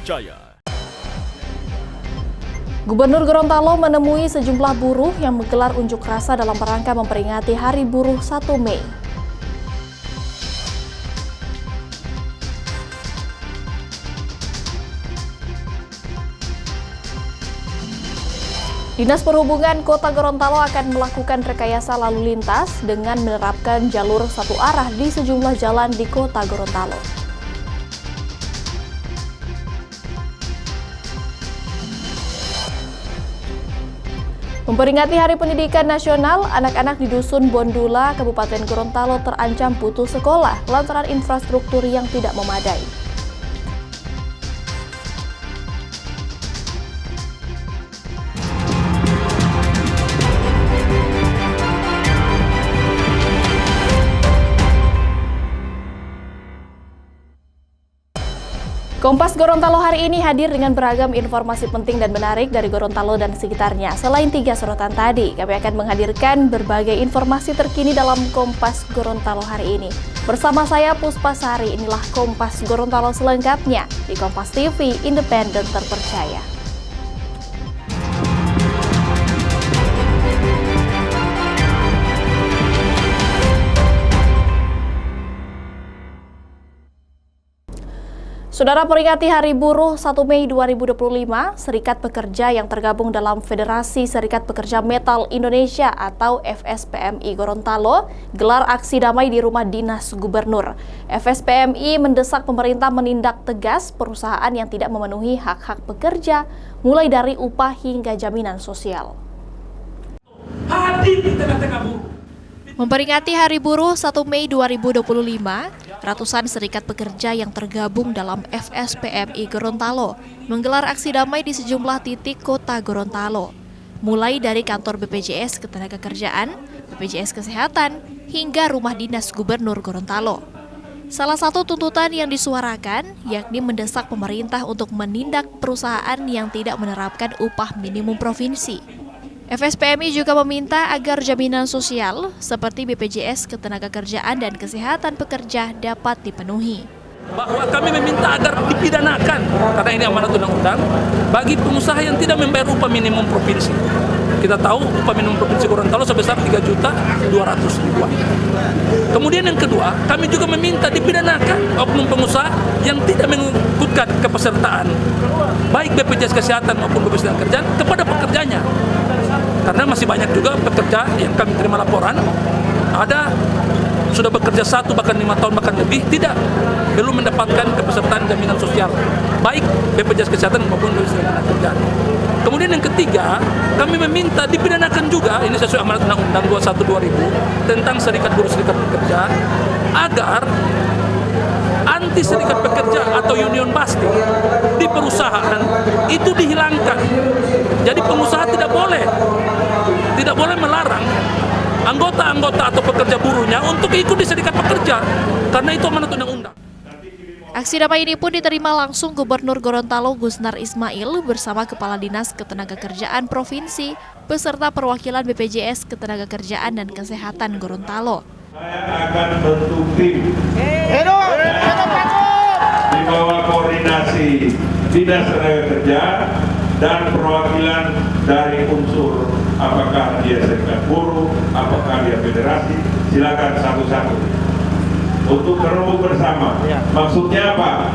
terpercaya. Gubernur Gorontalo menemui sejumlah buruh yang menggelar unjuk rasa dalam rangka memperingati Hari Buruh 1 Mei. Dinas Perhubungan Kota Gorontalo akan melakukan rekayasa lalu lintas dengan menerapkan jalur satu arah di sejumlah jalan di Kota Gorontalo. Memperingati Hari Pendidikan Nasional, anak-anak di Dusun Bondula, Kabupaten Gorontalo terancam putus sekolah lantaran infrastruktur yang tidak memadai. Kompas Gorontalo hari ini hadir dengan beragam informasi penting dan menarik dari Gorontalo dan sekitarnya. Selain 3 sorotan tadi, kami akan menghadirkan berbagai informasi terkini dalam Kompas Gorontalo hari ini. Bersama saya Puspa Sari, inilah Kompas Gorontalo selengkapnya di Kompas TV, independen terpercaya. Saudara, peringati Hari Buruh 1 Mei 2025, Serikat Pekerja yang tergabung dalam Federasi Serikat Pekerja Metal Indonesia atau FSPMI Gorontalo gelar aksi damai di rumah dinas gubernur. FSPMI mendesak pemerintah menindak tegas perusahaan yang tidak memenuhi hak-hak pekerja, mulai dari upah hingga jaminan sosial. Hadir di tengah-tengah buruh. Memperingati Hari Buruh 1 Mei 2025, ratusan serikat pekerja yang tergabung dalam FSPMI Gorontalo menggelar aksi damai di sejumlah titik kota Gorontalo, mulai dari kantor BPJS Ketenagakerjaan, BPJS Kesehatan, hingga rumah dinas gubernur Gorontalo. Salah satu tuntutan yang disuarakan yakni mendesak pemerintah untuk menindak perusahaan yang tidak menerapkan upah minimum provinsi. FSPMI juga meminta agar jaminan sosial seperti BPJS Ketenagakerjaan dan Kesehatan Pekerja dapat dipenuhi. Bahwa kami meminta agar dipidanakan, karena ini amanat undang-undang, bagi pengusaha yang tidak membayar upah minimum provinsi. Kita tahu upah minimum provinsi Gorontalo sebesar 3.200.000. Kemudian yang kedua, kami juga meminta dipidanakan oknum pengusaha yang tidak mengikutkan kepesertaan, baik BPJS Kesehatan maupun BPJS Ketenagakerjaan kepada pekerjanya. Karena masih banyak juga pekerja yang kami terima laporan, ada sudah bekerja 1 bahkan 5 tahun bahkan lebih, belum mendapatkan kepesertaan jaminan sosial, baik BPJS Kesehatan maupun BPJS Ketenagakerjaan. Kemudian yang ketiga, kami meminta dipidanakan juga, ini sesuai amanat Undang-Undang 21/2000 tentang serikat buruh serikat pekerja, agar anti serikat pekerja atau union busting di perusahaan itu dihilangkan. Jadi pengusaha tidak boleh melarang anggota-anggota atau pekerja buruhnya untuk ikut di serikat pekerja, karena itu amanat undang-undang. Aksi damai ini pun diterima langsung Gubernur Gorontalo Gusnar Ismail bersama Kepala Dinas Ketenagakerjaan Provinsi beserta perwakilan BPJS Ketenagakerjaan dan Kesehatan Gorontalo. Saya akan bentuk tim di bawah koordinasi Dinas Tenaga Kerja dan perwakilan dari unsur apakah dia serikat buruh, apakah dia federasi, silakan satu-satu untuk berembuk bersama. Maksudnya apa?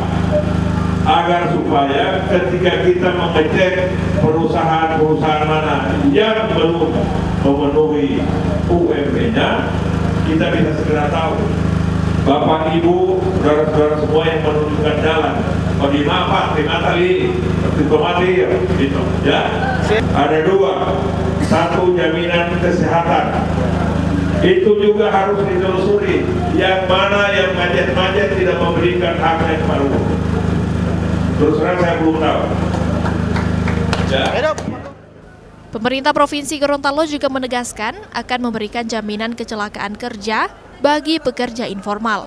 Agar supaya ketika kita mengecek perusahaan-perusahaan mana yang belum memenuhi UMP-nya, kita bisa segera tahu. Bapak, Ibu, saudara-saudara semua yang menunjukkan jalan, terima Pak, terima tali, diplomati, gitu, ya. Ada 2, 1 jaminan kesehatan. Itu juga harus ditelusuri. Yang mana yang macet-macet tidak memberikan haknya kepada buruh. Terus terang saya belum tahu. Ya. Pemerintah Provinsi Gorontalo juga menegaskan akan memberikan jaminan kecelakaan kerja bagi pekerja informal.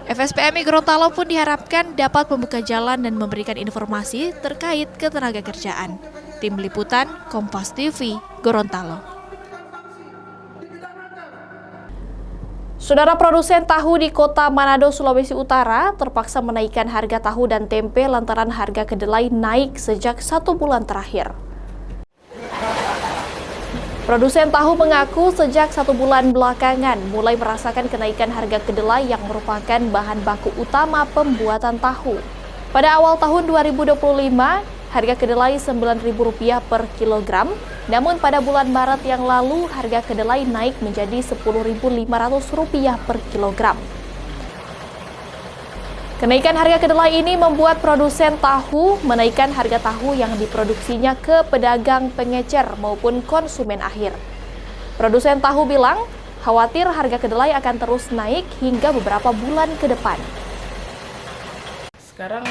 FSPMI Gorontalo pun diharapkan dapat membuka jalan dan memberikan informasi terkait ketenagakerjaan. Tim Liputan Kompas TV Gorontalo. Saudara produsen tahu di Kota Manado, Sulawesi Utara terpaksa menaikkan harga tahu dan tempe lantaran harga kedelai naik sejak 1 bulan terakhir. Produsen tahu mengaku sejak 1 bulan belakangan mulai merasakan kenaikan harga kedelai yang merupakan bahan baku utama pembuatan tahu. Pada awal tahun 2025, harga kedelai Rp9.000 per kilogram, namun pada bulan Maret yang lalu harga kedelai naik menjadi Rp10.500 per kilogram. Kenaikan harga kedelai ini membuat produsen tahu menaikkan harga tahu yang diproduksinya ke pedagang pengecer maupun konsumen akhir. Produsen tahu bilang khawatir harga kedelai akan terus naik hingga beberapa bulan ke depan. Sekarang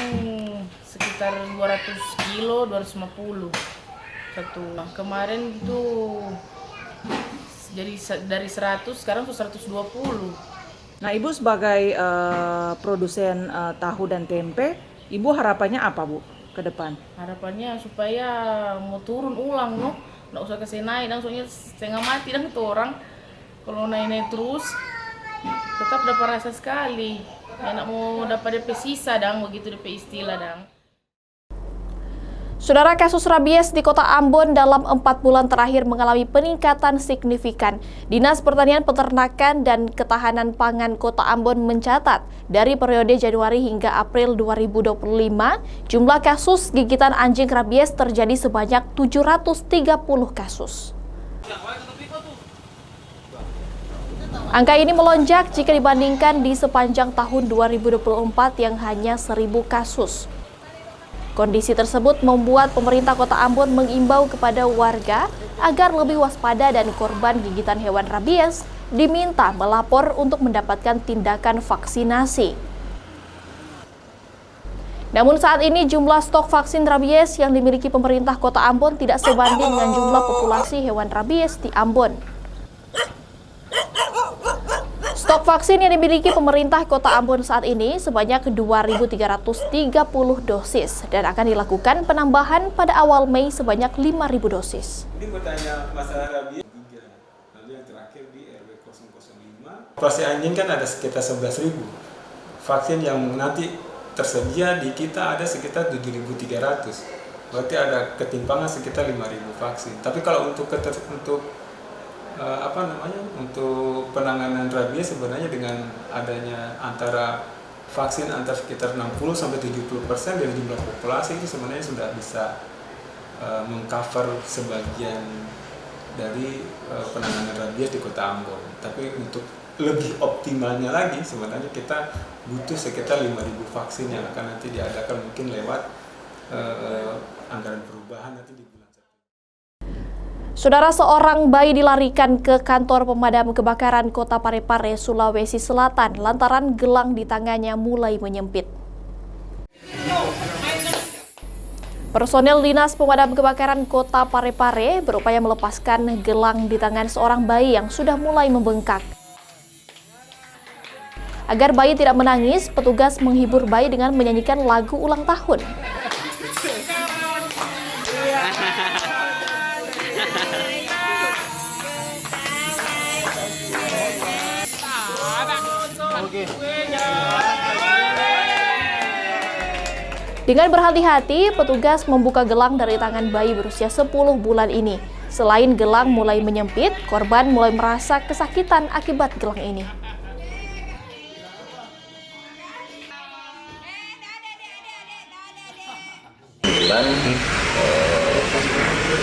sekitar 200 kilo, 250 satu. Kemarin itu jadi dari 100, sekarang tuh 120. Nah, Ibu sebagai produsen tahu dan tempe, Ibu harapannya apa, Bu, ke depan? Harapannya supaya mau turun ulang, no? Nggak usah kasih naik, soalnya setengah mati dan itu orang. Kalau naik-naik terus, tetap dapat rasa sekali. Enak mau dapat DP sisa, dang, begitu DP istilah, dang. Saudara, kasus rabies di Kota Ambon dalam 4 bulan terakhir mengalami peningkatan signifikan. Dinas Pertanian, Peternakan, dan Ketahanan Pangan Kota Ambon mencatat dari periode Januari hingga April 2025, jumlah kasus gigitan anjing rabies terjadi sebanyak 730 kasus. Angka ini melonjak jika dibandingkan di sepanjang tahun 2024 yang hanya 1.000 kasus. Kondisi tersebut membuat pemerintah Kota Ambon mengimbau kepada warga agar lebih waspada dan korban gigitan hewan rabies diminta melapor untuk mendapatkan tindakan vaksinasi. Namun saat ini jumlah stok vaksin rabies yang dimiliki pemerintah Kota Ambon tidak sebanding dengan jumlah populasi hewan rabies di Ambon. Stok vaksin yang dimiliki pemerintah Kota Ambon saat ini sebanyak 2.330 dosis dan akan dilakukan penambahan pada awal Mei sebanyak 5.000 dosis. Ini bertanya masalah rabies 3, lalu yang terakhir di RW 005. Populasi anjing kan ada sekitar 11.000. Vaksin yang nanti tersedia di kita ada sekitar 7.300. Berarti ada ketimpangan sekitar 5.000 vaksin. Tapi kalau untuk untuk penanganan rabies sebenarnya dengan adanya vaksin antar sekitar 60-70% dari jumlah populasi itu sebenarnya sudah bisa mengcover sebagian dari penanganan rabies di Kota Ambon. Tapi untuk lebih optimalnya lagi sebenarnya kita butuh sekitar 5.000 vaksin yang akan nanti diadakan mungkin lewat anggaran perubahan nanti di bulan. Saudara, seorang bayi dilarikan ke kantor pemadam kebakaran Kota Parepare, Sulawesi Selatan lantaran gelang di tangannya mulai menyempit. Personel Dinas Pemadam Kebakaran Kota Parepare berupaya melepaskan gelang di tangan seorang bayi yang sudah mulai membengkak. Agar bayi tidak menangis, petugas menghibur bayi dengan menyanyikan lagu ulang tahun. Dengan berhati-hati, petugas membuka gelang dari tangan bayi berusia 10 bulan ini. Selain gelang mulai menyempit, korban mulai merasa kesakitan akibat gelang ini.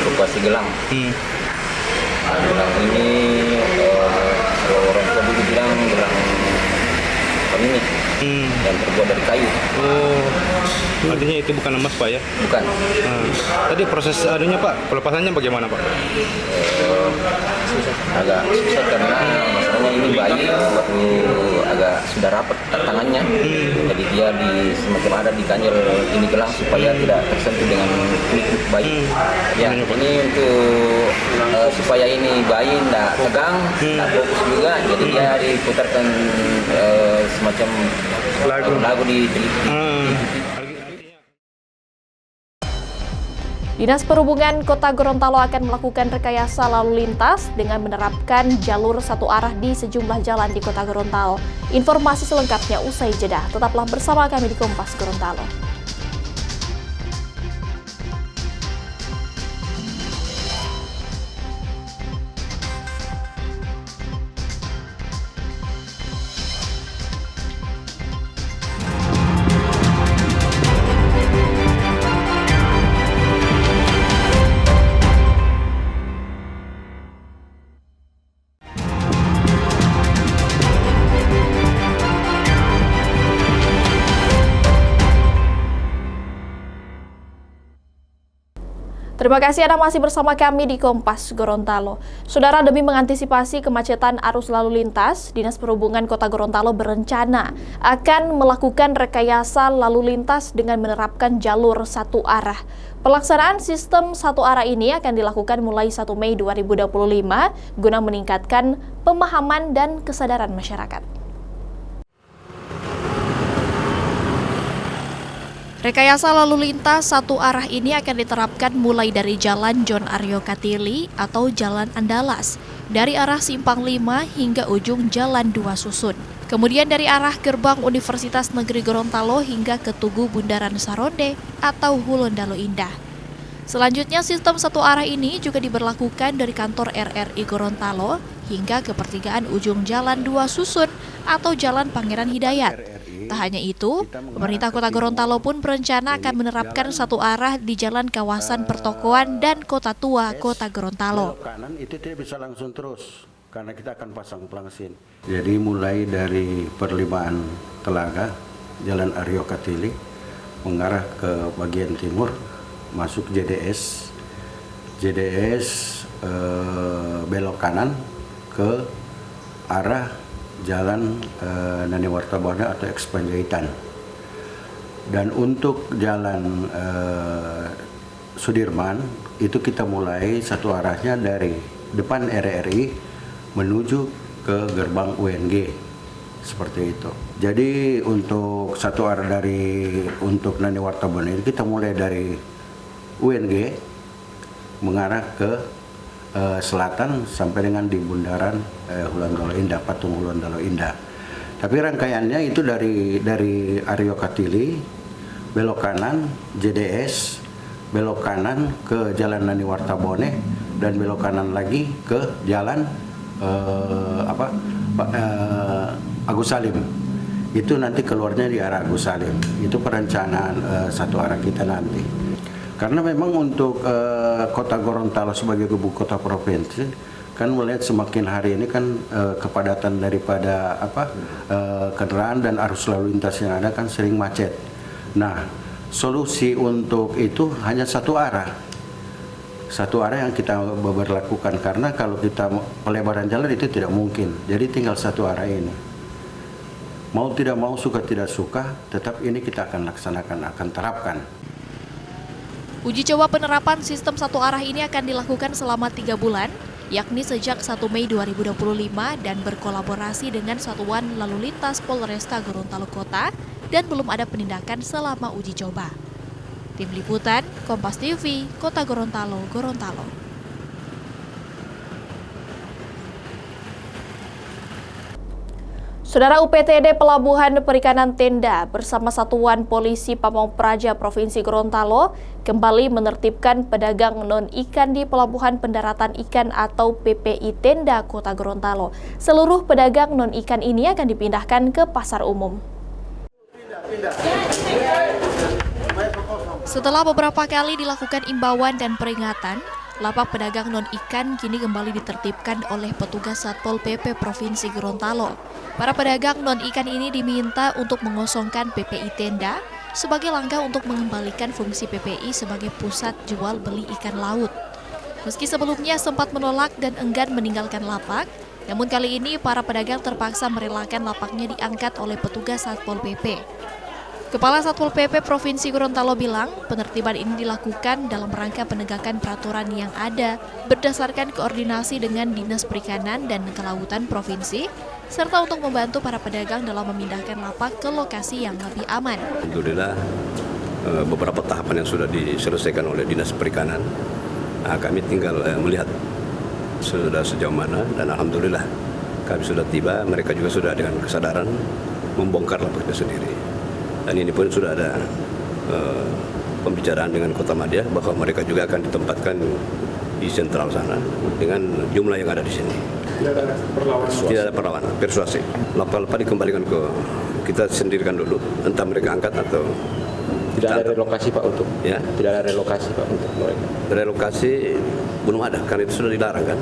Operasi gelang. Gelang ini orang tua dulu bilang gelang ini yang terbuat dari kayu. Oh, artinya itu bukan emas, Pak, ya? Bukan. Tadi proses Pak, pelepasannya bagaimana, Pak? Agak susah karena masalahnya ini bayi waktu agak sudah rapat tangannya, jadi dia semacam ada di kanyel ini gelang supaya tidak tersentuh dengan kulit bayi. Ya, ini untuk supaya ini bayi tidak tegang, tidak fokus juga, jadi dia diputarkan semacam lagu di Dinas Perhubungan Kota Gorontalo akan melakukan rekayasa lalu lintas dengan menerapkan jalur satu arah di sejumlah jalan di Kota Gorontalo. Informasi selengkapnya usai jeda. Tetaplah bersama kami di Kompas Gorontalo. Terima kasih Anda masih bersama kami di Kompas Gorontalo. Saudara, demi mengantisipasi kemacetan arus lalu lintas, Dinas Perhubungan Kota Gorontalo berencana akan melakukan rekayasa lalu lintas dengan menerapkan jalur satu arah. Pelaksanaan sistem satu arah ini akan dilakukan mulai 1 Mei 2025 guna meningkatkan pemahaman dan kesadaran masyarakat. Rekayasa lalu lintas satu arah ini akan diterapkan mulai dari Jalan John Aryo Katili atau Jalan Andalas, dari arah Simpang 5 hingga ujung Jalan Dua Susun. Kemudian dari arah Gerbang Universitas Negeri Gorontalo hingga ke Tugu Bundaran Saronde atau Hulondalo Indah. Selanjutnya, sistem satu arah ini juga diberlakukan dari kantor RRI Gorontalo hingga ke pertigaan ujung Jalan Dua Susun atau Jalan Pangeran Hidayat. Tak hanya itu, pemerintah Kota Gorontalo pun berencana akan menerapkan satu arah di jalan kawasan pertokoan dan Kota Tua Kota Gorontalo. Kanan itu tidak bisa langsung terus karena kita akan pasang pelangsin. Jadi mulai dari perlimaan Telaga, Jalan Aryo Katili mengarah ke bagian timur, masuk JDS belok kanan ke arah Jalan Nani Wartabone atau Ekspanjaitan. Dan untuk Jalan Sudirman itu kita mulai satu arahnya dari depan RRI menuju ke gerbang UNG, seperti itu. Jadi untuk satu arah untuk Nani Wartabone kita mulai dari UNG mengarah ke selatan sampai dengan di bundaran Hulondalo Indah, patung Hulondalo Indah. Tapi rangkaiannya itu dari Aryo Katili belok kanan JDS, belok kanan ke Jalan Nani Wartabone dan belok kanan lagi ke Jalan Agus Salim. Itu nanti keluarnya di arah Agus Salim. Itu perencanaan satu arah kita nanti. Karena memang untuk Kota Gorontalo sebagai ibu kota provinsi kan melihat semakin hari ini kan kepadatan daripada kendaraan dan arus lalu lintas yang ada kan sering macet. Nah, solusi untuk itu hanya satu arah. Satu arah yang kita berlakukan karena kalau kita pelebaran jalan itu tidak mungkin. Jadi tinggal satu arah ini. Mau tidak mau, suka tidak suka, tetap ini kita akan laksanakan, akan terapkan. Uji coba penerapan sistem satu arah ini akan dilakukan selama 3 bulan, yakni sejak 1 Mei 2025 dan berkolaborasi dengan Satuan Lalu Lintas Polresta Gorontalo Kota dan belum ada penindakan selama uji coba. Tim Liputan, Kompas TV, Kota Gorontalo, Gorontalo. Saudara, UPTD Pelabuhan Perikanan Tenda bersama Satuan Polisi Pamong Praja Provinsi Gorontalo kembali menertibkan pedagang non-ikan di Pelabuhan Pendaratan Ikan atau PPI Tenda Kota Gorontalo. Seluruh pedagang non-ikan ini akan dipindahkan ke pasar umum. Setelah beberapa kali dilakukan imbauan dan peringatan, lapak pedagang non-ikan kini kembali ditertibkan oleh petugas Satpol PP Provinsi Gorontalo. Para pedagang non-ikan ini diminta untuk mengosongkan PPI Tenda sebagai langkah untuk mengembalikan fungsi PPI sebagai pusat jual beli ikan laut. Meski sebelumnya sempat menolak dan enggan meninggalkan lapak, namun kali ini para pedagang terpaksa merelakan lapaknya diangkat oleh petugas Satpol PP. Kepala Satpol PP Provinsi Gorontalo bilang, penertiban ini dilakukan dalam rangka penegakan peraturan yang ada berdasarkan koordinasi dengan Dinas Perikanan dan Kelautan Provinsi, serta untuk membantu para pedagang dalam memindahkan lapak ke lokasi yang lebih aman. Alhamdulillah beberapa tahapan yang sudah diselesaikan oleh Dinas Perikanan. Nah, kami tinggal melihat sudah sejauh mana, dan alhamdulillah kami sudah tiba. Mereka juga sudah dengan kesadaran membongkar lapaknya sendiri. Dan ini pun sudah ada pembicaraan dengan Kota Madia bahwa mereka juga akan ditempatkan di sentral sana dengan jumlah yang ada di sini. Tidak ada perlawanan, persuasif. Lapar-lapar dikembalikan ke kita sendirikan dulu, entah mereka angkat atau tidak ada relokasi Pak untuk ya. Tidak ada relokasi Pak untuk mereka. Relokasi belum ada karena itu sudah dilarang kan.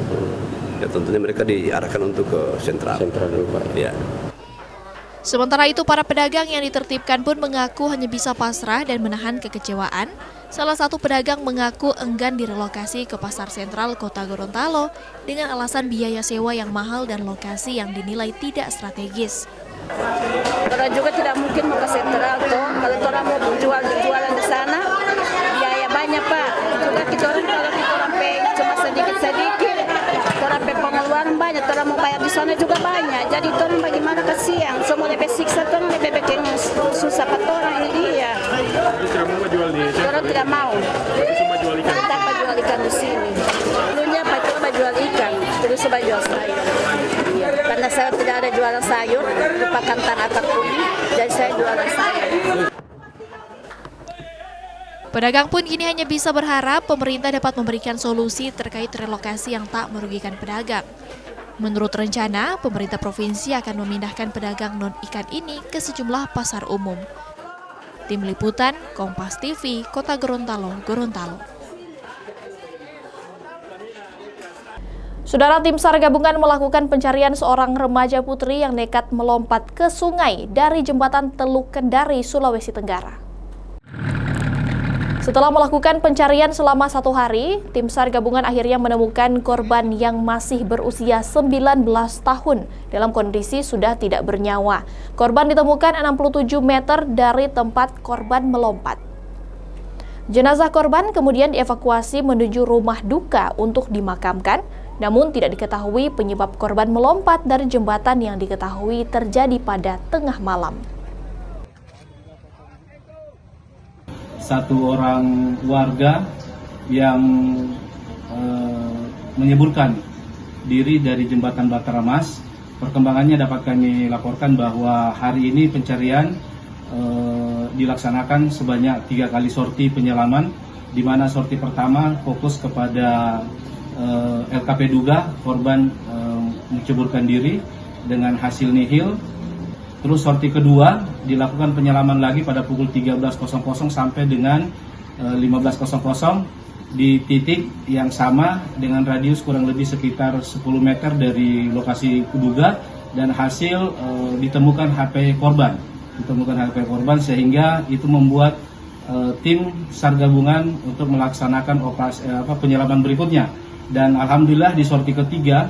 Ya tentunya mereka diarahkan untuk ke sentral. Sentral dulu Pak. Ya. Sementara itu, para pedagang yang ditertibkan pun mengaku hanya bisa pasrah dan menahan kekecewaan. Salah satu pedagang mengaku enggan direlokasi ke pasar sentral Kota Gorontalo dengan alasan biaya sewa yang mahal dan lokasi yang dinilai tidak strategis. Orang juga tidak mungkin mau ke sentral toh. Kalau orang mau jualan di sana, biaya banyak Pak. Juga kita orang kalau kita orang pay cuma sedikit-sedikit, orang pay pengeluaran banyak, orang mau bayar di sana juga banyak. Jadi orang bagaimana kasihan, semua lebih siksa, orang lebih bikin susah Pak orang ini dia. Tidak mau jual di sini? Orang tidak mau. Cuma jual ikan? Tanpa jual ikan di sini. Dulunya Pak coba jual ikan, terus coba jual sayur. Karena saya tidak ada jualan sayur, lupakan tanah akar kuning, jadi saya jualan sayur. Pedagang pun kini hanya bisa berharap pemerintah dapat memberikan solusi terkait relokasi yang tak merugikan pedagang. Menurut rencana, pemerintah provinsi akan memindahkan pedagang non-ikan ini ke sejumlah pasar umum. Tim Liputan, Kompas TV, Kota Gorontalo, Gorontalo. Saudara, tim SAR gabungan melakukan pencarian seorang remaja putri yang nekat melompat ke sungai dari jembatan Teluk Kendari, Sulawesi Tenggara. Setelah melakukan pencarian selama 1 hari, tim SAR gabungan akhirnya menemukan korban yang masih berusia 19 tahun dalam kondisi sudah tidak bernyawa. Korban ditemukan 67 meter dari tempat korban melompat. Jenazah korban kemudian dievakuasi menuju rumah duka untuk dimakamkan, namun tidak diketahui penyebab korban melompat dari jembatan yang diketahui terjadi pada tengah malam. Satu orang warga yang menyeburkan diri dari jembatan Batara Mas. Perkembangannya dapat kami laporkan bahwa hari ini pencarian dilaksanakan sebanyak 3 kali sorti penyelaman, di mana sorti pertama fokus kepada LKP duga korban menceburkan diri dengan hasil nihil. Terus sorti kedua dilakukan penyelaman lagi pada pukul 13.00 sampai dengan 15.00 di titik yang sama dengan radius kurang lebih sekitar 10 meter dari lokasi duga, dan hasil ditemukan HP korban. Sehingga itu membuat tim SAR gabungan untuk melaksanakan operasi penyelaman berikutnya. Dan alhamdulillah di sorti ketiga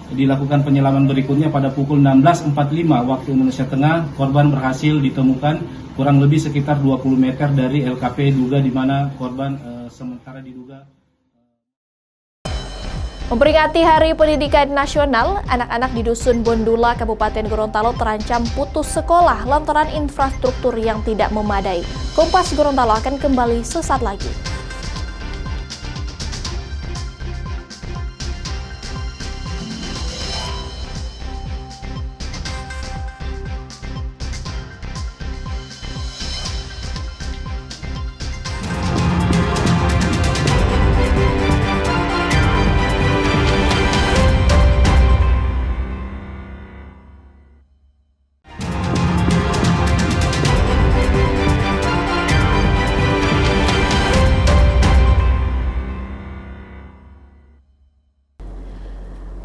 dilakukan penyelaman berikutnya pada pukul 16.45 waktu Indonesia Tengah. Korban berhasil ditemukan kurang lebih sekitar 20 meter dari LKP duga, di mana korban sementara diduga. Memperingati Hari Pendidikan Nasional, anak-anak di Dusun Bondula, Kabupaten Gorontalo terancam putus sekolah lantaran infrastruktur yang tidak memadai. Kompas Gorontalo akan kembali sesaat lagi.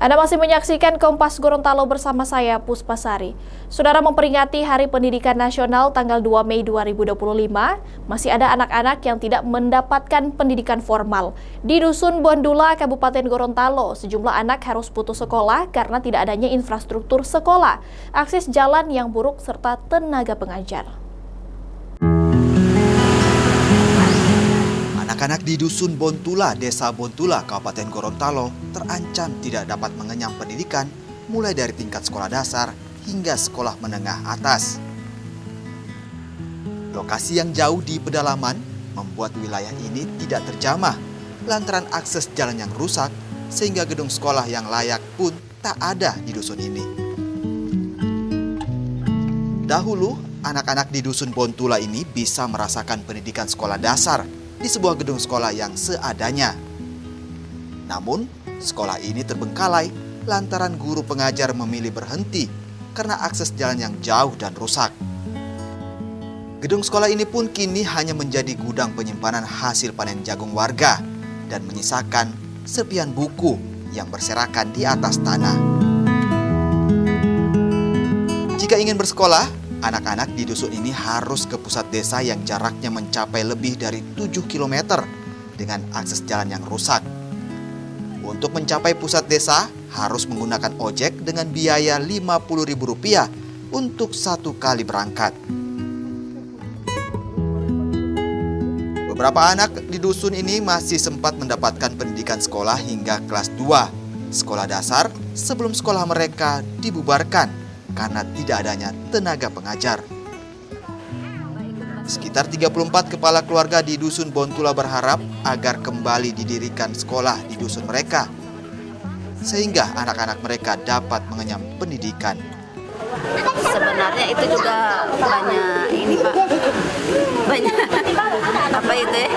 Anda masih menyaksikan Kompas Gorontalo bersama saya, Puspasari. Saudara, memperingati Hari Pendidikan Nasional tanggal 2 Mei 2025, masih ada anak-anak yang tidak mendapatkan pendidikan formal. Di Dusun Bondula, Kabupaten Gorontalo, sejumlah anak harus putus sekolah karena tidak adanya infrastruktur sekolah, akses jalan yang buruk, serta tenaga pengajar. Anak-anak di Dusun Bontula, Desa Bontula, Kabupaten Gorontalo terancam tidak dapat mengenyam pendidikan mulai dari tingkat sekolah dasar hingga sekolah menengah atas. Lokasi yang jauh di pedalaman membuat wilayah ini tidak terjamah lantaran akses jalan yang rusak sehingga gedung sekolah yang layak pun tak ada di dusun ini. Dahulu, anak-anak di dusun Bontula ini bisa merasakan pendidikan sekolah dasar di sebuah gedung sekolah yang seadanya. Namun, sekolah ini terbengkalai lantaran guru pengajar memilih berhenti karena akses jalan yang jauh dan rusak. Gedung sekolah ini pun kini hanya menjadi gudang penyimpanan hasil panen jagung warga dan menyisakan serpihan buku yang berserakan di atas tanah. Jika ingin bersekolah, anak-anak di dusun ini harus ke pusat desa yang jaraknya mencapai lebih dari 7 km dengan akses jalan yang rusak. Untuk mencapai pusat desa, harus menggunakan ojek dengan biaya Rp50.000 untuk 1 kali berangkat. Beberapa anak di dusun ini masih sempat mendapatkan pendidikan sekolah hingga kelas 2, sekolah dasar, sebelum sekolah mereka dibubarkan karena tidak adanya tenaga pengajar. Sekitar 34 kepala keluarga di dusun Bontula berharap agar kembali didirikan sekolah di dusun mereka, sehingga anak-anak mereka dapat mengenyam pendidikan. Sebenarnya itu juga banyak ini Pak, banyak apa itu ya,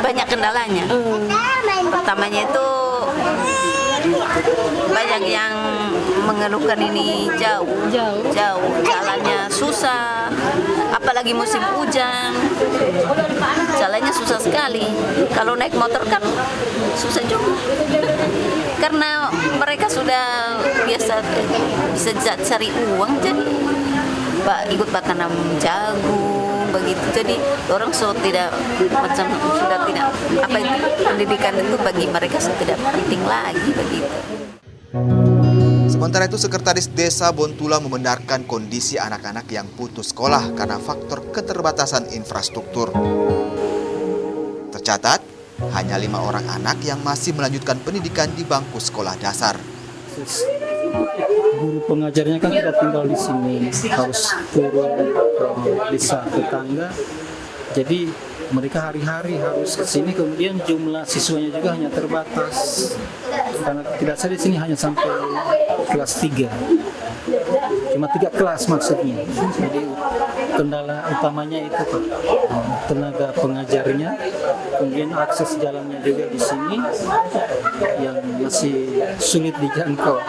banyak kendalanya. Pertamanya itu banyak yang mengeluhkan ini jauh, jalannya susah, apalagi musim hujan, jalannya susah sekali. Kalau naik motor kan susah juga, karena mereka sudah biasa bisa cari uang, jadi ikut tanam jagung begitu. Jadi orang tidak apa itu, pendidikan itu bagi mereka tidak penting lagi begitu. Sementara itu, Sekretaris Desa Bontula membenarkan kondisi anak-anak yang putus sekolah karena faktor keterbatasan infrastruktur. Tercatat, hanya 5 orang anak yang masih melanjutkan pendidikan di bangku sekolah dasar. Guru pengajarnya kan tidak tinggal di sini, harus turun ke desa tetangga. Jadi mereka hari-hari harus ke sini, kemudian jumlah siswanya juga hanya terbatas. Karena tidak saya di sini hanya sampai kelas 3. Cuma 3 kelas maksudnya. Jadi kendala utamanya itu Pak, tenaga pengajarnya, kemudian akses jalannya juga di sini yang masih sulit dijangkau.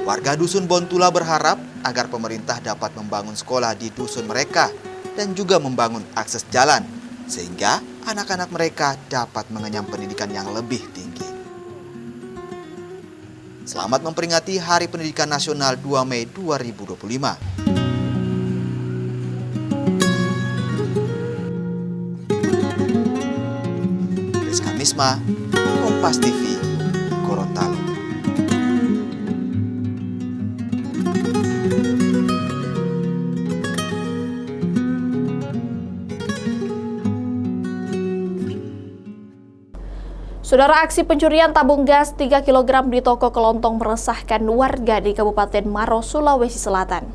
Warga dusun Bontula berharap agar pemerintah dapat membangun sekolah di dusun mereka dan juga membangun akses jalan sehingga anak-anak mereka dapat mengenyam pendidikan yang lebih tinggi. Selamat memperingati Hari Pendidikan Nasional 2 Mei 2025. Rizka Misma, Kompas TV, Gorontalo. Saudara, aksi pencurian tabung gas 3 kg di toko kelontong meresahkan warga di Kabupaten Maros, Sulawesi Selatan.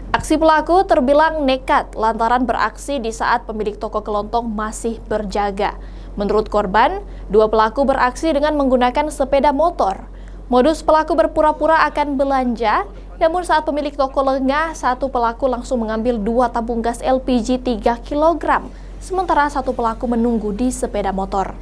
Aksi pelaku terbilang nekat lantaran beraksi di saat pemilik toko kelontong masih berjaga. Menurut korban, 2 pelaku beraksi dengan menggunakan sepeda motor. Modus pelaku berpura-pura akan belanja, namun saat pemilik toko lengah, 1 pelaku langsung mengambil 2 tabung gas LPG 3 kg, sementara 1 pelaku menunggu di sepeda motor.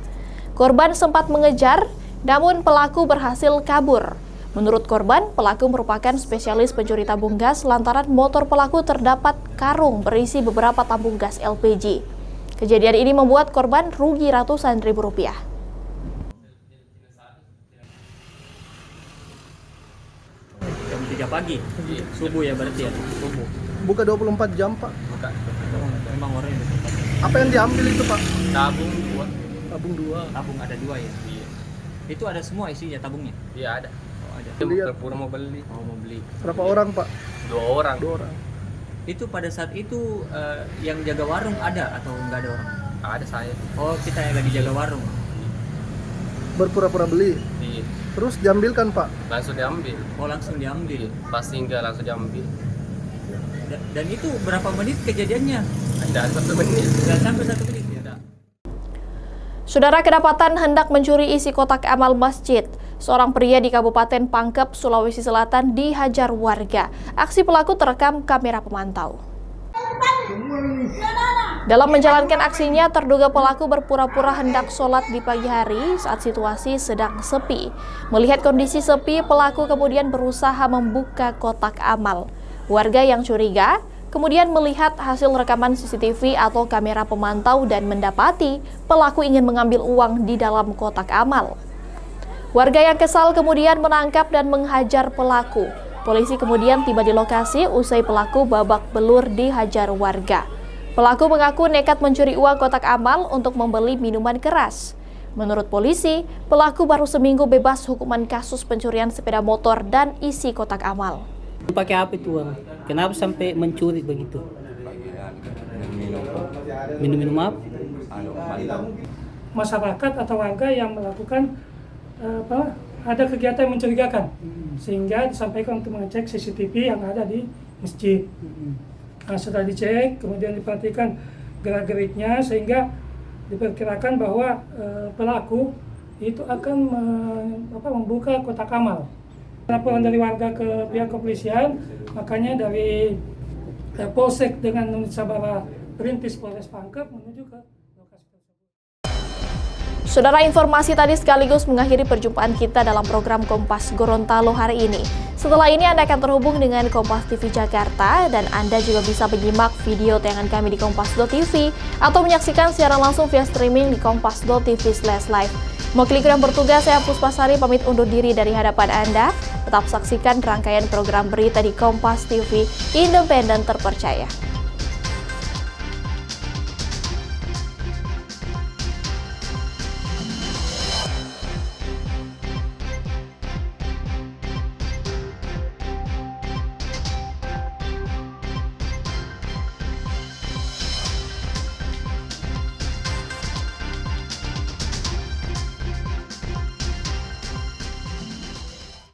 Korban sempat mengejar, namun pelaku berhasil kabur. Menurut korban, pelaku merupakan spesialis pencuri tabung gas lantaran motor pelaku terdapat karung berisi beberapa tabung gas LPG. Kejadian ini membuat korban rugi ratusan ribu rupiah. Jam 3 pagi, subuh ya berarti ya? Subuh. Buka 24 jam Pak? Buka. Memang orangnya 24 jam. Apa yang diambil itu Pak? Tabung 2. Tabung 2. Tabung ada 2 ya? Iya. Itu ada semua isinya tabungnya? Iya ada. Oh ada. Pura mau beli. Oh mau beli. Berapa orang Pak? 2 orang. 2 orang. Itu pada saat itu yang jaga warung ada atau enggak ada orang? Ada saya. Oh kita yang lagi jaga warung. Berpura-pura beli? Iya. Terus diambilkan Pak? Langsung diambil. Oh langsung diambil? Pasti enggak langsung diambil. Dan itu berapa menit kejadiannya? Tidak 1 menit. Tidak sampai 1 menit. Ya. Saudara, kedapatan hendak mencuri isi kotak amal masjid. Seorang pria di Kabupaten Pangkep, Sulawesi Selatan dihajar warga. Aksi pelaku terekam kamera pemantau. Dalam menjalankan aksinya, terduga pelaku berpura-pura hendak sholat di pagi hari saat situasi sedang sepi. Melihat kondisi sepi, pelaku kemudian berusaha membuka kotak amal. Warga yang curiga kemudian melihat hasil rekaman CCTV atau kamera pemantau dan mendapati pelaku ingin mengambil uang di dalam kotak amal. Warga yang kesal kemudian menangkap dan menghajar pelaku. Polisi kemudian tiba di lokasi usai pelaku babak belur dihajar warga. Pelaku mengaku nekat mencuri uang kotak amal untuk membeli minuman keras. Menurut polisi, pelaku baru seminggu bebas hukuman kasus pencurian sepeda motor dan isi kotak amal. Pakai apa itu uang? Kenapa sampai mencuri begitu? Minum-minum apa? Masyarakat atau warga yang melakukan ada kegiatan yang mencurigakan, sehingga disampaikan untuk mengecek CCTV yang ada di masjid. Nah, setelah dicek, kemudian diperhatikan gerak-geriknya, sehingga diperkirakan bahwa pelaku itu akan membuka kotak amal. Laporan dari warga ke pihak kepolisian, makanya dari Polsek dengan unit Sabara Perintis Polres Pangkep menuju ke lokasi tersebut. Saudara, informasi tadi sekaligus mengakhiri perjumpaan kita dalam program Kompas Gorontalo hari ini. Setelah ini Anda akan terhubung dengan Kompas TV Jakarta dan Anda juga bisa menyimak video tayangan kami di kompas.tv atau menyaksikan siaran langsung via streaming di kompas.tv/live. Mewakili yang bertugas, saya Puspasari pamit undur diri dari hadapan Anda. Tetap saksikan rangkaian program berita di Kompas TV, independen terpercaya.